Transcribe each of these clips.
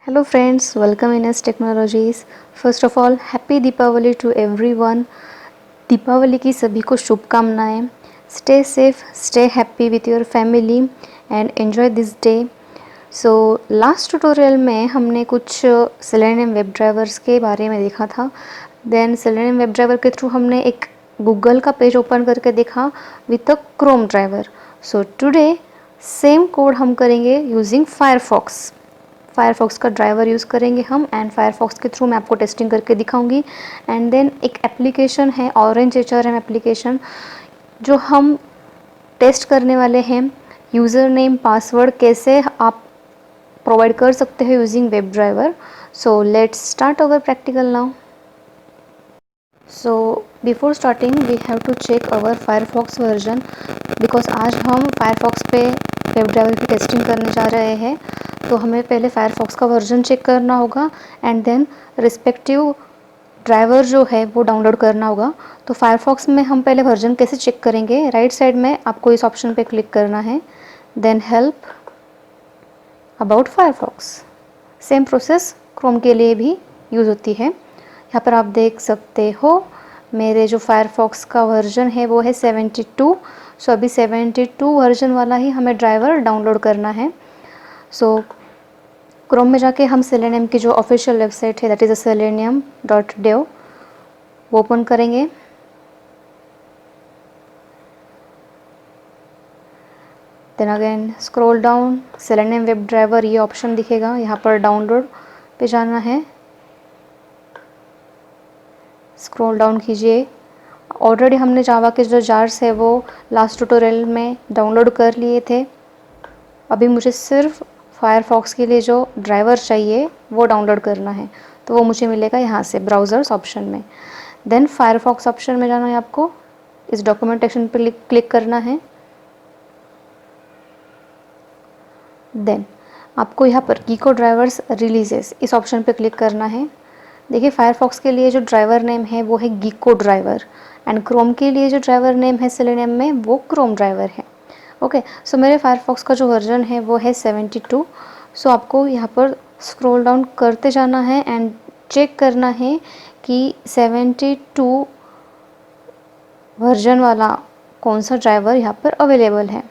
Hello friends, welcome in S Technologies. First of all, happy Deepavali to everyone. Deepawali की सभी को शुभकामनाएं. Stay safe, stay happy with your family and enjoy this day. So last tutorial में हमने कुछ selenium web drivers के बारे में देखा था. देन सेलेनियम वेब ड्राइवर के थ्रू हमने एक गूगल का पेज ओपन करके देखा with a Chrome driver. So today same code हम करेंगे यूजिंग फायरफॉक्स का ड्राइवर यूज़ करेंगे हम. एंड फायरफॉक्स के थ्रू मैं आपको टेस्टिंग करके दिखाऊंगी. एंड देन एक एप्लीकेशन है ऑरेंज HRM एप्लीकेशन जो हम टेस्ट करने वाले हैं. यूज़र नेम पासवर्ड कैसे आप प्रोवाइड कर सकते हो using web driver. So let's start our practical now. So before starting we have to check our Firefox version because आज हम फायरफॉक्स पे वेब ड्राइवर की टेस्टिंग करने जा रहे हैं. तो हमें पहले फायरफॉक्स का वर्जन चेक करना होगा एंड देन रिस्पेक्टिव ड्राइवर जो है वो डाउनलोड करना होगा. तो फायरफॉक्स में हम पहले वर्जन कैसे चेक करेंगे, राइट साइड में आपको इस ऑप्शन पे क्लिक करना है. Then help about Firefox. Same process Chrome के लिए भी यूज़ होती है. यहाँ पर आप देख सकते हो मेरे जो फायरफॉक्स का वर्जन है वो है 72. सो अभी 72 वर्जन वाला ही हमें ड्राइवर डाउनलोड करना है. सो क्रोम में जाके हम सेलेनियम की जो ऑफिशियल वेबसाइट है दैट इज़ selenium.dev वो ओपन करेंगे. Then again scroll down, Selenium web driver ये ऑप्शन दिखेगा. यहाँ पर डाउनलोड पे जाना है. स्क्रॉल डाउन कीजिए. ऑलरेडी हमने जावा के जो जार्स है वो लास्ट ट्यूटोरियल में डाउनलोड कर लिए थे. अभी मुझे सिर्फ फायरफॉक्स के लिए जो ड्राइवर चाहिए वो डाउनलोड करना है. तो वो मुझे मिलेगा यहाँ से ब्राउज़र्स ऑप्शन में. देन फायरफॉक्स ऑप्शन में जाना है आपको. इस डॉक्यूमेंटेशन पर क्लिक करना है. देन आपको यहाँ पर गीको ड्राइवर्स रिलीजेस इस ऑप्शन पे क्लिक करना है. देखिए फायरफॉक्स के लिए जो ड्राइवर नेम है वो है गीको ड्राइवर एंड क्रोम के लिए जो ड्राइवर नेम है सेलेनियम में वो क्रोम ड्राइवर है. ओके, सो मेरे फायरफॉक्स का जो वर्जन है वो है 72. सो आपको यहाँ पर स्क्रॉल डाउन करते जाना है एंड चेक करना है कि 72 वर्जन वाला कौन सा ड्राइवर यहाँ पर अवेलेबल है.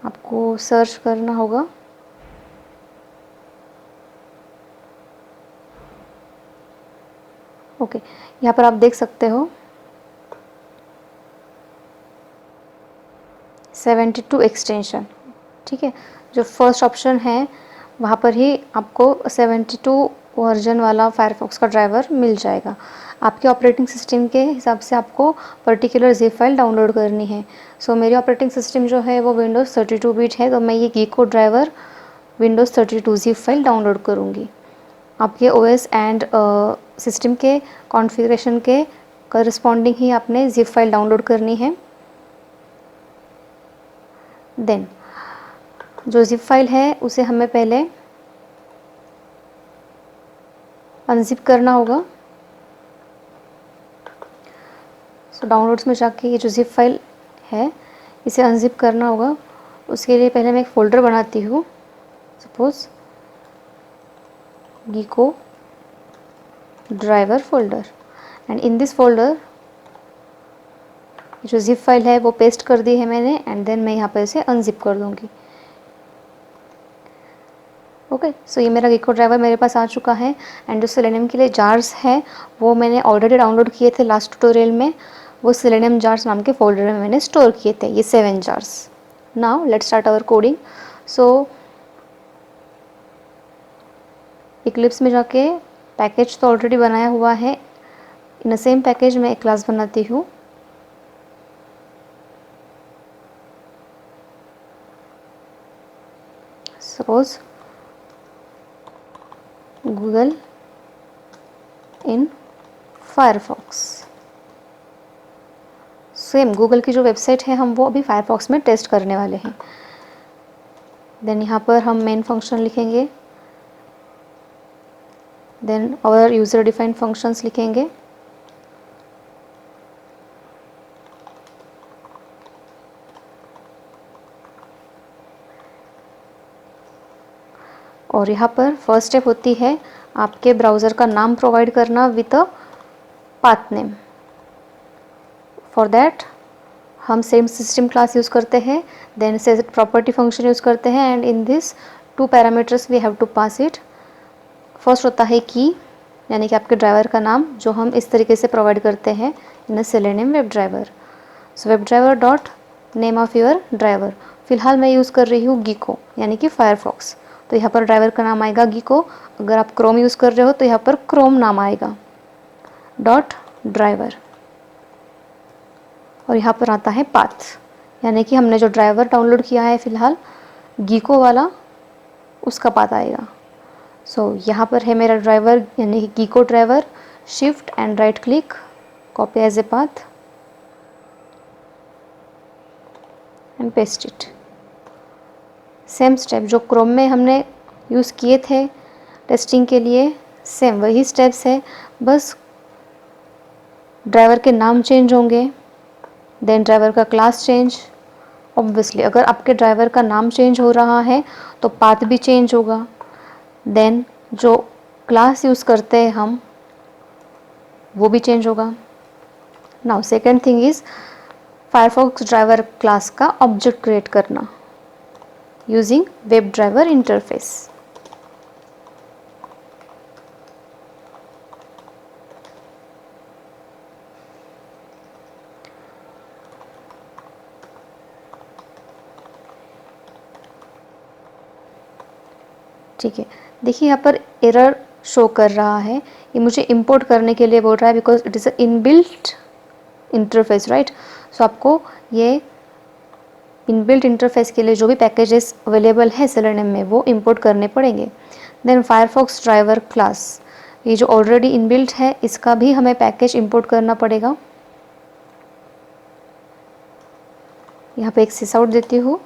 आपको सर्च करना होगा. ओके, यहाँ पर आप देख सकते हो 72 एक्सटेंशन. ठीक है, जो फर्स्ट ऑप्शन है वहाँ पर ही आपको 72 वर्जन वाला फायरफॉक्स का ड्राइवर मिल जाएगा. आपके ऑपरेटिंग सिस्टम के हिसाब से आपको पर्टिकुलर ज़िप फाइल डाउनलोड करनी है. सो मेरी ऑपरेटिंग सिस्टम जो है वो विंडोज़ 32 बिट है. तो मैं ये Gecko driver Windows 32 zip file download करूँगी. आपके OS एंड सिस्टम के कॉन्फ़िगरेशन के करस्पॉन्डिंग ही आपने ज़िप फाइल डाउनलोड करनी है. देन जो ज़िप फाइल है उसे हमें पहले अनज़िप करना होगा. सो डाउनलोड्स में जाके ये जो ज़िप फाइल है इसे अनज़िप करना होगा. उसके लिए पहले मैं एक फ़ोल्डर बनाती हूँ. Suppose Gecko driver folder and in this folder जो ज़िप फाइल है वो पेस्ट कर दी है मैंने. एंड देन मैं यहाँ पर इसे अनज़िप कर दूँगी. ओके, सो ये मेरा गीको ड्राइवर मेरे पास आ चुका है. एंड जो सेलेनियम के लिए जार्स है वो मैंने ऑलरेडी डाउनलोड किए थे लास्ट ट्यूटोरियल में. वो सेलेनियम जार्स नाम के फोल्डर में मैंने स्टोर किए थे, ये 7 jars. Now let's start our coding. So Eclipse में जाके पैकेज तो ऑलरेडी बनाया हुआ है. इन सेम पैकेज में एक क्लास बनाती हूँ. सपोज गूगल इन फायरफॉक्स. सेम गूगल की जो वेबसाइट है हम वो अभी फायरफॉक्स में टेस्ट करने वाले हैं. देन यहाँ पर हम मेन फंक्शन लिखेंगे. देन और यूज़र डिफाइंड फंक्शंस लिखेंगे. देन यूज़र डिफाइंड फंक्शंस लिखेंगे. देन यूज़र डिफाइंड फंक्शंस लिखेंगे. देन और यूज़र डिफाइंड फंक्शंस लिखेंगे. और यहाँ पर फर्स्ट स्टेप होती है आपके ब्राउज़र का नाम प्रोवाइड करना with a path name. For that हम सेम सिस्टम क्लास यूज़ करते हैं, then set property function use करते हैं, and in this 2 parameters we have to pass it. First होता है की, यानी कि आपके ड्राइवर का नाम, जो हम इस तरीके से प्रोवाइड करते हैं in a Selenium web driver. So web driver dot name of your driver. फिलहाल मैं यूज़ कर रही हूँ गीको, यानी कि फायरफॉक्स, तो यहाँ पर ड्राइवर का नाम आएगा गीको। अगर आप क्रोम यूज़ कर रहे हो तो यहाँ पर क्रोम नाम आएगा, डॉट ड्राइवर। और यहाँ पर आता है पाथ, यानी कि हमने जो ड्राइवर डाउनलोड किया है फ़िलहाल गीको वाला, उसका पाथ आएगा। सो यहाँ पर है मेरा ड्राइवर, यानी कि Gecko driver. Shift and right click, copy as a path and paste it. Same step जो क्रोम में हमने यूज़ किए थे टेस्टिंग के लिए, सेम वही स्टेप्स है, बस ड्राइवर के नाम चेंज होंगे, देन ड्राइवर का क्लास चेंज। ऑब्वियसली अगर आपके ड्राइवर का नाम चेंज हो रहा है तो पाथ भी चेंज होगा, देन जो क्लास यूज़ करते हैं हम वो भी चेंज होगा। Now second thing is Firefox driver class का ऑब्जेक्ट क्रिएट करना यूजिंग वेब ड्राइवर इंटरफेस। ठीक है, देखिए यहाँ पर एरर शो कर रहा है, ये मुझे इंपोर्ट करने के लिए बोल रहा है because it is a inbuilt interface, right. So आपको ये इनबिल्ट इंटरफेस के लिए जो भी पैकेजेस अवेलेबल है सेलेनियम में वो इंपोर्ट करने पड़ेंगे। देन फायरफॉक्स ड्राइवर क्लास, ये जो ऑलरेडी इनबिल्ट है इसका भी हमें पैकेज इंपोर्ट करना पड़ेगा। यहाँ पे एक सिस आउट देती हूँ,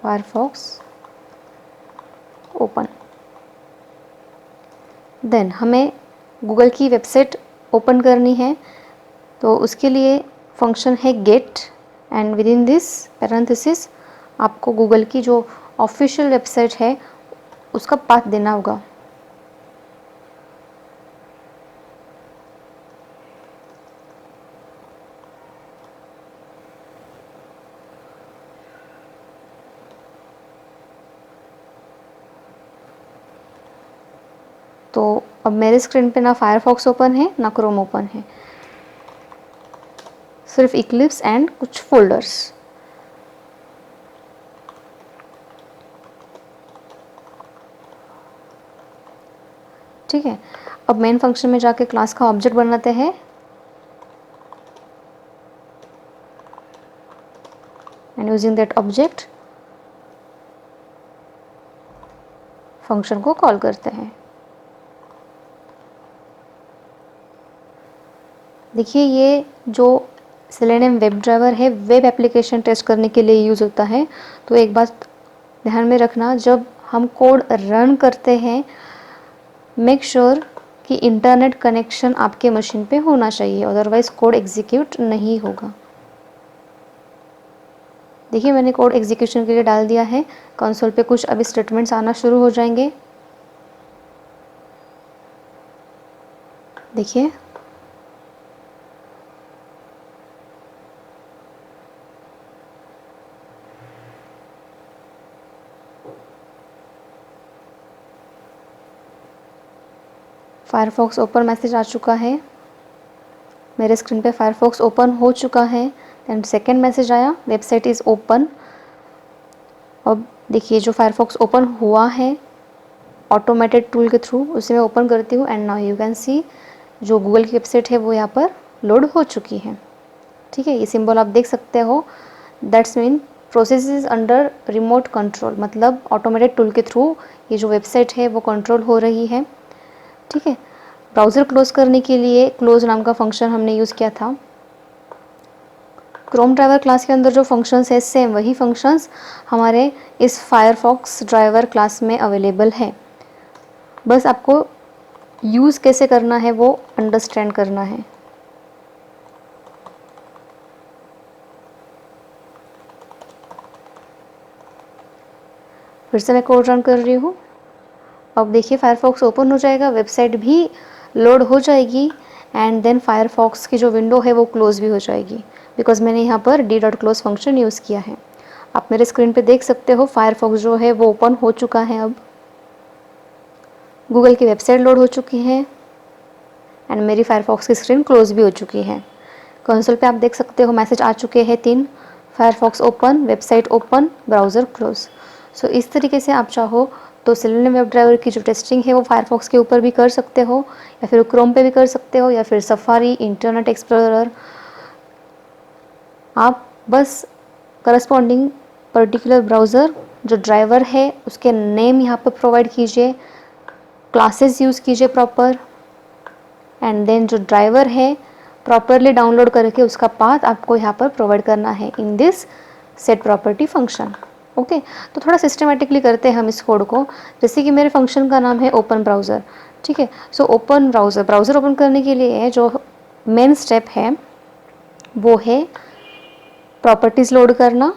फायरफॉक्स ओपन। देन हमें गूगल की वेबसाइट ओपन करनी है, तो उसके लिए फंक्शन है get, and within this parenthesis आपको गूगल की जो ऑफिशियल वेबसाइट है उसका पाथ देना होगा। तो अब मेरे स्क्रीन पे ना फायरफॉक्स ओपन है ना क्रोम ओपन है, सिर्फ इक्लिप्स एंड कुछ फोल्डर्स। ठीक है, अब मेन फंक्शन में जाके क्लास का ऑब्जेक्ट बनाते हैं, and using that object function को कॉल करते हैं। देखिए ये जो सेलेनियम वेब ड्राइवर है वेब एप्लीकेशन टेस्ट करने के लिए यूज़ होता है। तो एक बात ध्यान में रखना, जब हम कोड रन करते हैं मेक श्योर कि इंटरनेट कनेक्शन आपके मशीन पे होना चाहिए, अदरवाइज़ कोड एग्जीक्यूट नहीं होगा। देखिए मैंने कोड एग्जीक्यूशन के लिए डाल दिया है, कंसोल पे कुछ अभी स्टेटमेंट्स आना शुरू हो जाएंगे। देखिए फायरफॉक्स ओपन मैसेज आ चुका है, मेरे स्क्रीन पे फायरफॉक्स ओपन हो चुका है। एंड सेकेंड मैसेज आया, वेबसाइट इज़ ओपन। अब देखिए जो फायरफॉक्स ओपन हुआ है ऑटोमेटेड टूल के थ्रू, उसे मैं ओपन करती हूँ, and now you can see जो गूगल की वेबसाइट है वो यहाँ पर लोड हो चुकी है। ठीक है, ये सिंबल आप देख सकते हो, that's mean process is under remote control, मतलब ऑटोमेटेड टूल के थ्रू ये जो वेबसाइट है वो कंट्रोल हो रही है। ठीक है, ब्राउज़र क्लोज करने के लिए क्लोज नाम का फंक्शन हमने यूज़ किया था। क्रोम ड्राइवर क्लास के अंदर जो फंक्शंस है सेम वही फंक्शंस हमारे इस फायरफॉक्स ड्राइवर क्लास में अवेलेबल है, बस आपको यूज़ कैसे करना है वो अंडरस्टैंड करना है। फिर से मैं कोड रन कर रही हूँ। अब देखिए फायरफॉक्स ओपन हो जाएगा, वेबसाइट भी लोड हो जाएगी एंड देन फायरफॉक्स की जो विंडो है वो क्लोज भी हो जाएगी, बिकॉज मैंने यहाँ पर d.close फंक्शन यूज़ किया है। आप मेरे स्क्रीन पे देख सकते हो फायरफॉक्स जो है वो ओपन हो चुका है। अब गूगल की वेबसाइट लोड हो चुकी है एंड मेरी फायरफॉक्स की स्क्रीन क्लोज भी हो चुकी है। कंसोल पे आप देख सकते हो मैसेज आ चुके हैं 3, Firefox open, website open, browser close. So इस तरीके से आप चाहो तो सेलेनियम वेब ड्राइवर की जो टेस्टिंग है वो फायरफॉक्स के ऊपर भी कर सकते हो, या फिर क्रोम पे भी कर सकते हो, या फिर सफारी, इंटरनेट एक्सप्लोरर। आप बस करस्पॉन्डिंग पर्टिकुलर ब्राउज़र जो ड्राइवर है उसके नेम यहाँ पर प्रोवाइड कीजिए, क्लासेस यूज़ कीजिए प्रॉपर, एंड देन जो ड्राइवर है प्रॉपरली डाउनलोड करके उसका पाथ आपको यहाँ पर प्रोवाइड करना है in this set property function. Okay, तो थोड़ा सिस्टमेटिकली करते हैं हम इस कोड को। जैसे कि मेरे फंक्शन का नाम है ओपन ब्राउज़र, ठीक है। सो ओपन ब्राउज़र ओपन करने के लिए जो मेन स्टेप है वो है प्रॉपर्टीज़ लोड करना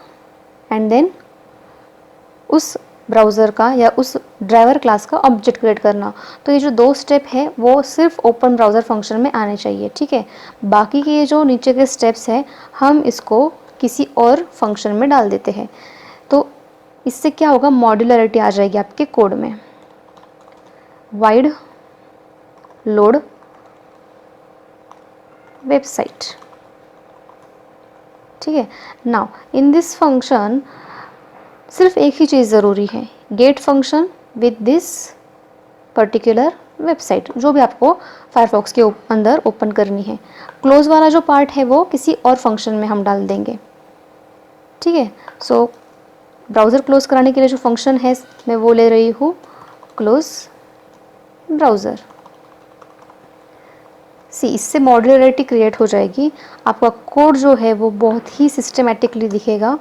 एंड देन उस ब्राउज़र का या उस ड्राइवर क्लास का ऑब्जेक्ट क्रिएट करना। तो ये जो 2 स्टेप है वो सिर्फ ओपन ब्राउज़र फंक्शन में आने चाहिए, ठीक है। बाकी के ये जो नीचे के स्टेप्स हैं हम इसको किसी और फंक्शन में डाल देते हैं। तो इससे क्या होगा, मॉड्यूलरिटी आ जाएगी आपके कोड में। वाइड लोड वेबसाइट, ठीक है। नाउ इन दिस फंक्शन सिर्फ एक ही चीज़ ज़रूरी है, get function with this particular website जो भी आपको फायरफॉक्स के अंदर ओपन करनी है। क्लोज वाला जो पार्ट है वो किसी और फंक्शन में हम डाल देंगे, ठीक है। सो ब्राउज़र क्लोज कराने के लिए जो फंक्शन है मैं वो ले रही हूँ क्लोज ब्राउज़र। सी, इससे मॉड्यूलरिटी क्रिएट हो जाएगी, आपका कोड जो है वो बहुत ही सिस्टमेटिकली दिखेगा।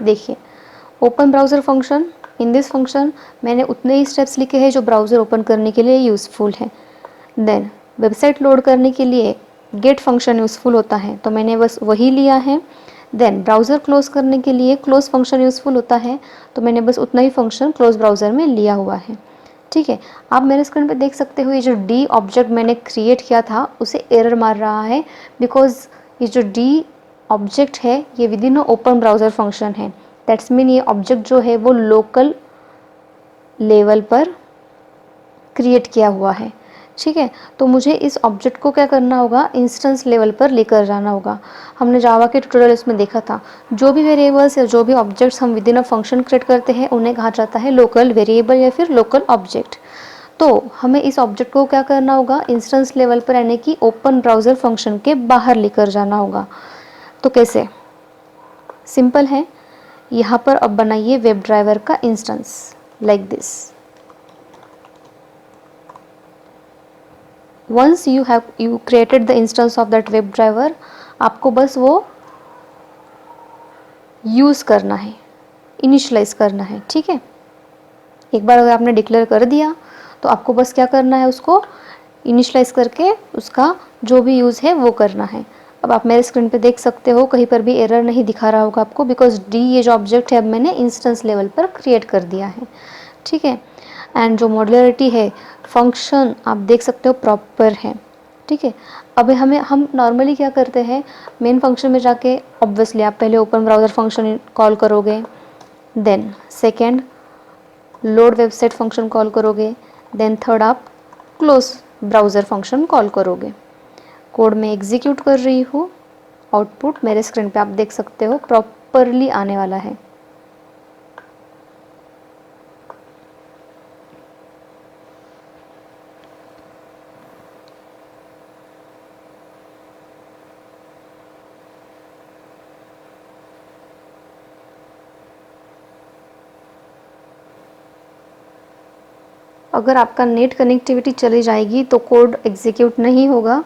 देखिए open browser function, in this function मैंने उतने ही स्टेप्स लिखे हैं जो ब्राउज़र ओपन करने के लिए यूज़फुल है। देन वेबसाइट लोड करने के लिए गेट फंक्शन यूज़फुल होता है तो मैंने बस वही लिया है। देन ब्राउज़र क्लोज करने के लिए क्लोज फंक्शन यूज़फुल होता है तो मैंने बस उतना ही फंक्शन क्लोज ब्राउज़र में लिया हुआ है, ठीक है। आप मेरे स्क्रीन पे देख सकते हो ये जो डी ऑब्जेक्ट मैंने क्रिएट किया था उसे एरर मार रहा है, बिकॉज ये जो डी ऑब्जेक्ट है ये with in open browser function है। दैट्स मीन ये ऑब्जेक्ट जो है वो लोकल लेवल पर क्रिएट किया हुआ है, ठीक है। तो मुझे इस ऑब्जेक्ट को क्या करना होगा, इंस्टेंस लेवल पर लेकर जाना होगा। हमने जावा के ट्यूटोरियल्स में देखा था जो भी वेरिएबल्स या जो भी ऑब्जेक्ट्स हम with in a function create करते हैं उन्हें कहा जाता है लोकल वेरिएबल या फिर लोकल ऑब्जेक्ट। तो हमें इस ऑब्जेक्ट को क्या करना होगा, इंस्टेंस लेवल पर यानी कि ओपन ब्राउज़र फंक्शन के बाहर लेकर जाना होगा। तो कैसे, सिंपल है। यहाँ पर अब बनाइए वेब ड्राइवर का instance like this. Once you created the instance of that web driver, आपको बस वो यूज़ करना है, इनिशलाइज करना है, ठीक है। एक बार अगर आपने डिक्लेयर कर दिया तो आपको बस क्या करना है, उसको इनिशलाइज करके उसका जो भी यूज़ है वो करना है। अब आप मेरे स्क्रीन पे देख सकते हो कहीं पर भी एरर नहीं दिखा रहा होगा आपको, बिकॉज डी ये जो ऑब्जेक्ट है अब मैंने इंस्टेंस लेवल पर क्रिएट कर दिया है, ठीक है। एंड जो मॉड्यूलरिटी है फंक्शन आप देख सकते हो प्रॉपर है, ठीक है। अब हम नॉर्मली क्या करते हैं, मेन फंक्शन में जाके ऑब्वियसली आप पहले ओपन ब्राउज़र फंक्शन कॉल करोगे, then second load website function call करोगे, देन थर्ड आप क्लोज ब्राउज़र फंक्शन कॉल करोगे। कोड में एग्जीक्यूट कर रही हूँ, आउटपुट मेरे स्क्रीन पे आप देख सकते हो प्रॉपरली आने वाला है। अगर आपका नेट कनेक्टिविटी चली जाएगी तो कोड एग्जीक्यूट नहीं होगा।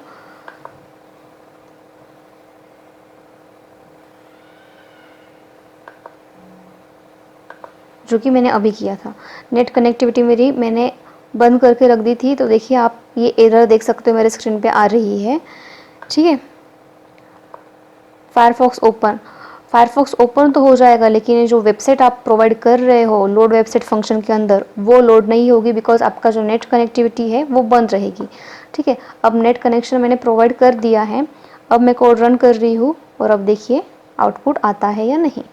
जो कि मैंने अभी किया था। नेट कनेक्टिविटी मेरी मैंने बंद करके रख दी थी, तो देखिए आप ये एरर देख सकते हो मेरे स्क्रीन पे आ रही है, ठीक है। फायरफॉक्स ओपन, फायरफॉक्स ओपन तो हो जाएगा, लेकिन ये जो वेबसाइट आप प्रोवाइड कर रहे हो लोड वेबसाइट फंक्शन के अंदर, वो लोड नहीं होगी, बिकॉज आपका जो नेट कनेक्टिविटी है वो बंद रहेगी। ठीक है, अब नेट कनेक्शन मैंने प्रोवाइड कर दिया है। अब मैं कोड रन कर रही हूँ और अब देखिए आउटपुट आता है या नहीं।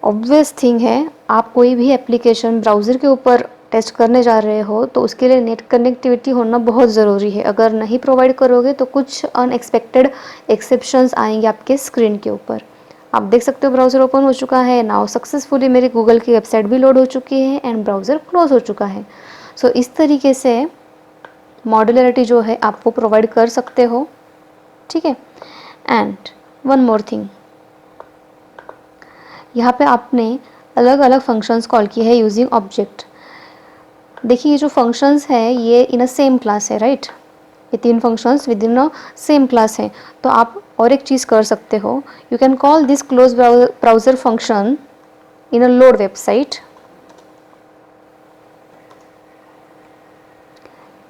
ऑब्वियस थिंग है, आप कोई भी एप्लीकेशन ब्राउज़र के ऊपर टेस्ट करने जा रहे हो तो उसके लिए नेट कनेक्टिविटी होना बहुत ज़रूरी है। अगर नहीं प्रोवाइड करोगे तो कुछ अनएक्सपेक्टेड एक्सेप्शंस आएंगे आपके स्क्रीन के ऊपर। आप देख सकते हो ब्राउज़र ओपन हो चुका है नाउ, सक्सेसफुली मेरी गूगल की वेबसाइट भी लोड हो चुकी है एंड ब्राउज़र क्लोज हो चुका है। सो इस तरीके से मॉड्यूलरिटी जो है आप वो प्रोवाइड कर सकते हो। ठीक है, एंड वन मोर थिंग, यहाँ पे आपने अलग अलग फंक्शंस कॉल किए हैं यूजिंग ऑब्जेक्ट। देखिए ये जो फंक्शंस है ये इन अ सेम क्लास है, राइट। ये 3 functions with in a same class है। तो आप और एक चीज़ कर सकते हो, you can call this close browser function in a load website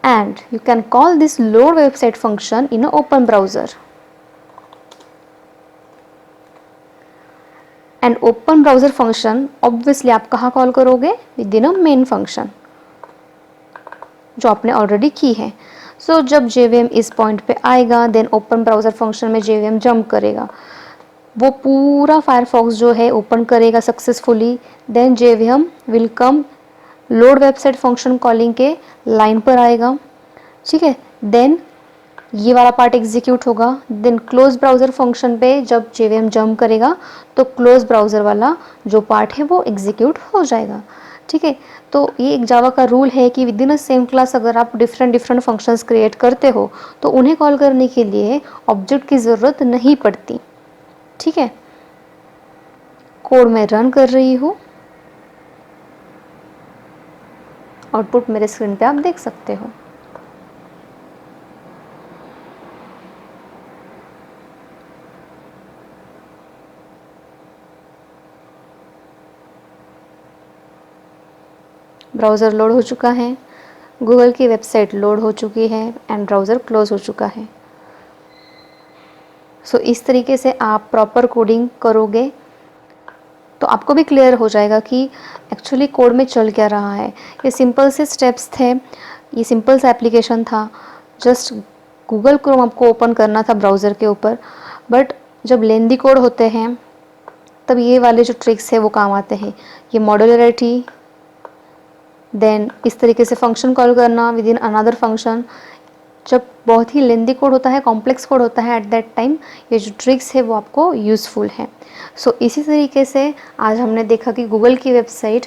and you can call this load website function in an open browser. And open browser function obviously आप कहाँ कॉल करोगे, with in a main function जो आपने already की है। सो जब JVM इस point पे आएगा देन ओपन ब्राउज़र फंक्शन में JVM जंप करेगा, वो पूरा फायरफॉक्स जो है ओपन करेगा successfully. Then JVM will come load website function calling के लाइन पर आएगा। ठीक है, देन ये वाला पार्ट एग्जीक्यूट होगा। देन क्लोज ब्राउज़र फंक्शन पे जब JVM जंप करेगा तो क्लोज ब्राउज़र वाला जो पार्ट है वो एग्जीक्यूट हो जाएगा। ठीक है, तो ये एक जावा का रूल है कि with in a same class अगर आप डिफरेंट फंक्शंस क्रिएट करते हो तो उन्हें कॉल करने के लिए ऑब्जेक्ट की ज़रूरत नहीं पड़ती। ठीक है, कोड मैं रन कर रही हूँ, आउटपुट मेरे स्क्रीन पे आप देख सकते हो। ब्राउज़र लोड हो चुका है, गूगल की वेबसाइट लोड हो चुकी है एंड ब्राउज़र क्लोज हो चुका है। सो इस तरीके से आप प्रॉपर कोडिंग करोगे तो आपको भी क्लियर हो जाएगा कि एक्चुअली कोड में चल क्या रहा है। ये सिंपल से स्टेप्स थे, ये सिंपल सा एप्लीकेशन था, जस्ट गूगल क्रोम आपको ओपन करना था ब्राउज़र के ऊपर। बट जब लेंदी कोड होते हैं तब ये वाले जो ट्रिक्स है वो काम आते हैं। ये मॉड्यूलरिटी, देन इस तरीके से फंक्शन कॉल करना विद इन अनदर फंक्शन, जब बहुत ही लेंदी कोड होता है, कॉम्प्लेक्स कोड होता है, एट दैट टाइम ये जो ट्रिक्स है वो आपको यूज़फुल है। सो इसी तरीके से आज हमने देखा कि गूगल की वेबसाइट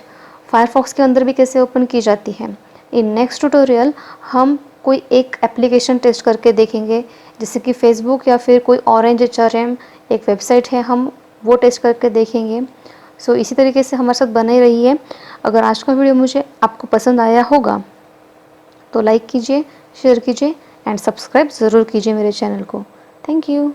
फायरफॉक्स के अंदर भी कैसे ओपन की जाती है। इन नेक्स्ट ट्यूटोरियल हम कोई एक एप्लीकेशन टेस्ट करके देखेंगे, जैसे कि फेसबुक या फिर कोई ऑरेंज HRM एक वेबसाइट है, हम वो टेस्ट करके देखेंगे। सो इसी तरीके से हमारे साथ बने रहिए। अगर आज का वीडियो मुझे आपको पसंद आया होगा तो लाइक कीजिए, शेयर कीजिए एंड सब्सक्राइब ज़रूर कीजिए मेरे चैनल को। Thank you.